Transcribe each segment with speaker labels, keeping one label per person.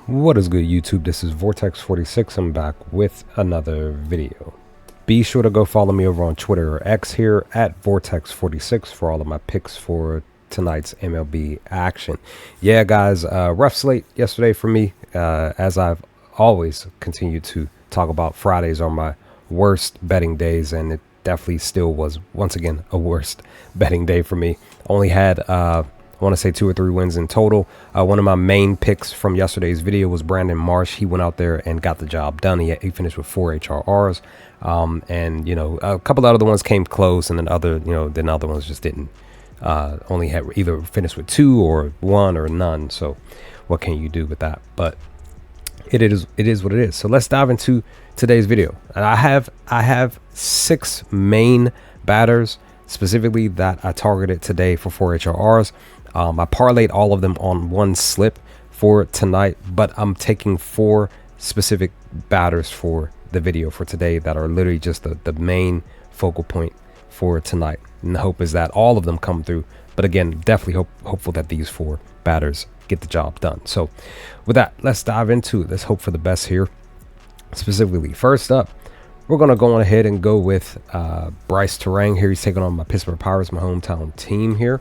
Speaker 1: What is good, YouTube? This is Vortex46. I'm back with another video. Be sure to go follow me over on Twitter or X here at Vortex46 for all of my picks for tonight's MLB action. Yeah, guys, rough slate yesterday for me. As I've always continued to talk about, Fridays are my worst betting days, and it definitely still was, once again, a worst betting day for me. Only had I want to say 2 or 3 wins in total. One of my main picks from yesterday's video was Brandon Marsh. He went out there and got the job done. He finished with 4 HRRs. And, you know, a couple of other ones came close, and then other ones just didn't. Only had either finished with 2 or 1 or none. So what can you do with that? But it is what it is. So let's dive into today's video. And I have 6 main batters specifically that I targeted today for 4 HRRs. I parlayed all of them on one slip for tonight, but I'm taking 4 specific batters for the video for today that are literally just the main focal point for tonight. And the hope is that all of them come through. But again, definitely hopeful that these 4 batters get the job done. So with that, let's dive into it. Let's hope for the best here. Specifically, first up, we're going to go on ahead and go with Bryce Terang here. He's taking on my Pittsburgh Pirates, my hometown team here.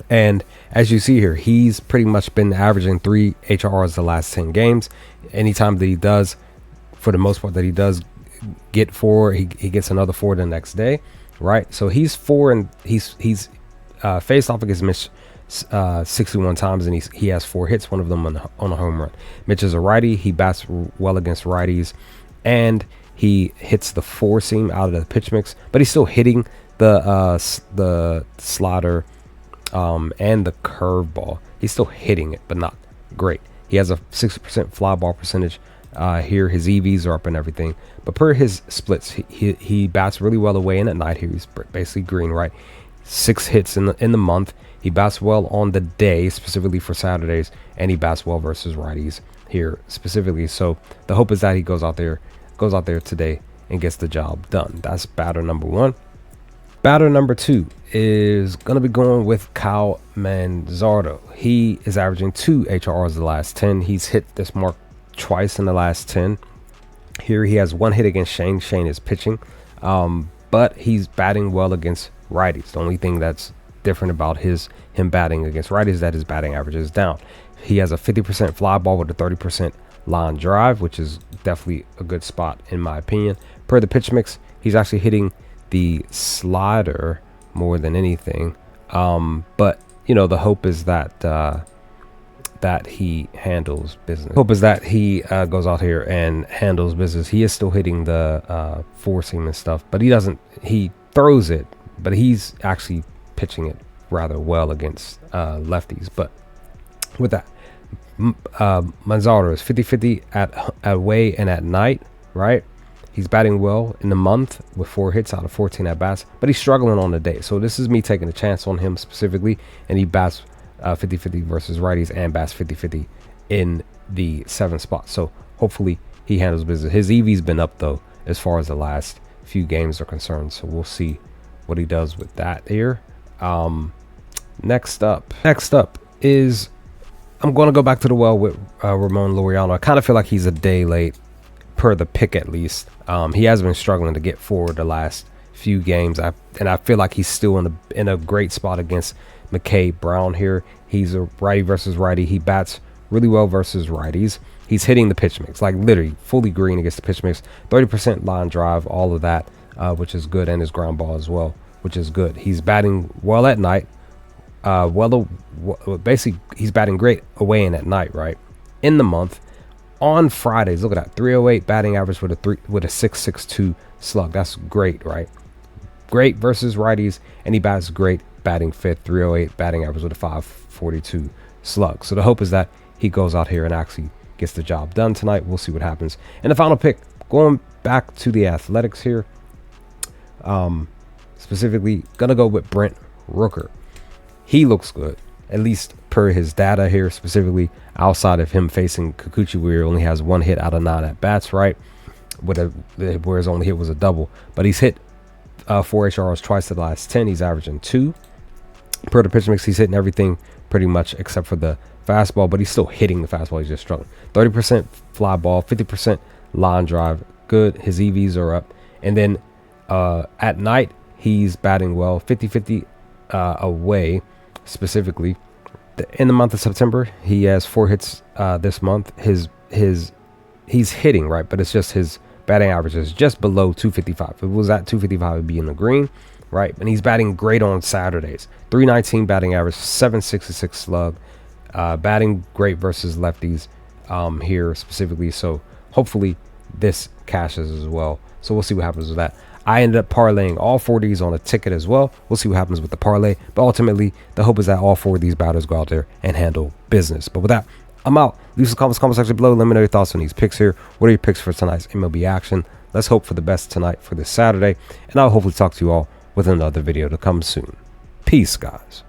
Speaker 1: And as you see here, he's pretty much been averaging 3 HRRs the last 10 games. Anytime that he does, for the most part, that he does get 4, he gets another 4 the next day, right? So he's 4 and he's faced off against Mitch 61 times, and he has 4 hits, one of them on a home run. Mitch is a righty. He bats well against righties, and he hits the 4-seam out of the pitch mix, but he's still hitting the slider and the curveball. He's still hitting it, but not great. He has a 60% fly ball percentage here. His EVs are up and everything, but per his splits, he bats really well away and at night. Here he's basically green, right? 6 hits in the month. He bats well on the day, specifically for Saturdays, and he bats well versus righties here specifically. So the hope is that he goes out there today and gets the job done. That's batter number 1. Batter number 2 is going to be going with Kyle Manzardo. He is averaging 2 HRRs the last 10. He's hit this mark twice in the last 10. Here he has 1 hit against Shane. Shane is pitching, but he's batting well against righties. The only thing that's different about him batting against righties is that his batting average is down. He has a 50% fly ball with a 30% line drive, which is definitely a good spot in my opinion. Per the pitch mix, he's actually hitting the slider more than anything, but you know, the hope is that that he handles business. Hope is that he goes out here and handles business. He is still hitting the 4-seam and stuff, but he throws it, but he's actually pitching it rather well against lefties. But with that, Manzardo is 50-50 at away and at night, right? He's batting well in the month with 4 hits out of 14 at bats, but he's struggling on the day. So this is me taking a chance on him specifically, and he bats 50-50 versus righties and bats 50-50 in the 7th spot. So hopefully he handles business. His EV's been up though as far as the last few games are concerned. So we'll see what he does with that here. Next up is, I'm going to go back to the well with Ramon Laureano. I kind of feel like he's a day late per the pick at least. He has been struggling to get forward the last few games. And I feel like he's still in a great spot against McKay Brown here. He's a righty versus righty. He bats really well versus righties. He's hitting the pitch mix, like literally fully green against the pitch mix. 30% line drive, all of that, which is good, and his ground ball as well, which is good. He's batting well at night. Basically, he's batting great away and at night, right? In the month. On Fridays, look at that, 308 batting average with a 6.62 slug. That's great, right? Great versus righties, and he bats great batting 5th, 308 batting average with a 5.42 slug. So the hope is that he goes out here and actually gets the job done tonight. We'll see what happens. And the final pick, going back to the Athletics here, specifically gonna go with Brent Rooker. He looks good, at least per his data here, specifically outside of him facing Kikuchi, where he only has 1 hit out of 9 at bats, right? Where his only hit was a double, but he's hit 4 HRRs twice in the last 10. He's averaging 2 per the pitch mix. He's hitting everything pretty much, except for the fastball, but he's still hitting the fastball. He's just struggling. 30% fly ball, 50% line drive. Good. His EVs are up. And then at night, he's batting well, 50-50 away specifically. In the month of September, he has 4 hits this month. He's hitting, right, but it's just his batting average is just below 255. If it was at 255, it'd be in the green, right? And he's batting great on Saturdays. 319 batting average, 766 slug. Batting great versus lefties here specifically. So hopefully this cashes as well. So we'll see what happens with that. I ended up parlaying all 4 of these on a ticket as well. We'll see what happens with the parlay. But ultimately, the hope is that all 4 of these batters go out there and handle business. But with that, I'm out. Leave some comment section below. Let me know your thoughts on these picks here. What are your picks for tonight's MLB action? Let's hope for the best tonight for this Saturday. And I'll hopefully talk to you all with another video to come soon. Peace, guys.